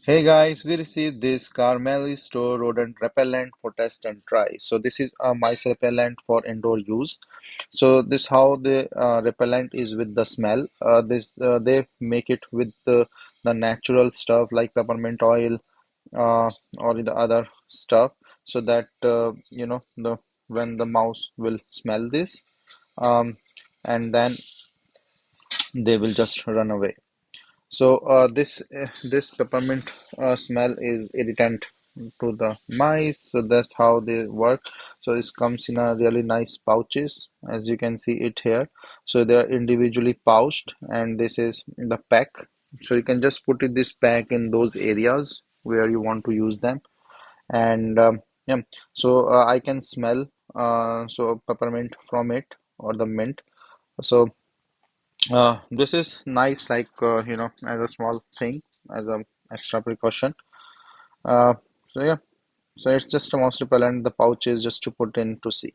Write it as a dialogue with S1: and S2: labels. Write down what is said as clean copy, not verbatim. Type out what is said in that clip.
S1: Hey guys, we received this Carmeli store rodent repellent for test and try. So this is a mice repellent for indoor use. So this how the repellent is with the smell. This they make it with the natural stuff like peppermint oil or the other stuff, so that the when the mouse will smell this, um, and then they will just run away. So this peppermint smell is irritant to the mice, so that's how they work. So this comes in a really nice pouches, as you can see it here. So they are individually pouched, and this is the pack. So you can just put this pack in those areas where you want to use them, and yeah. So I can smell so peppermint from it, or the mint. So this is nice, like as a small thing, as a extra precaution. Uh, so yeah, so it's just a mouse repellent. The pouch is just to put in to see.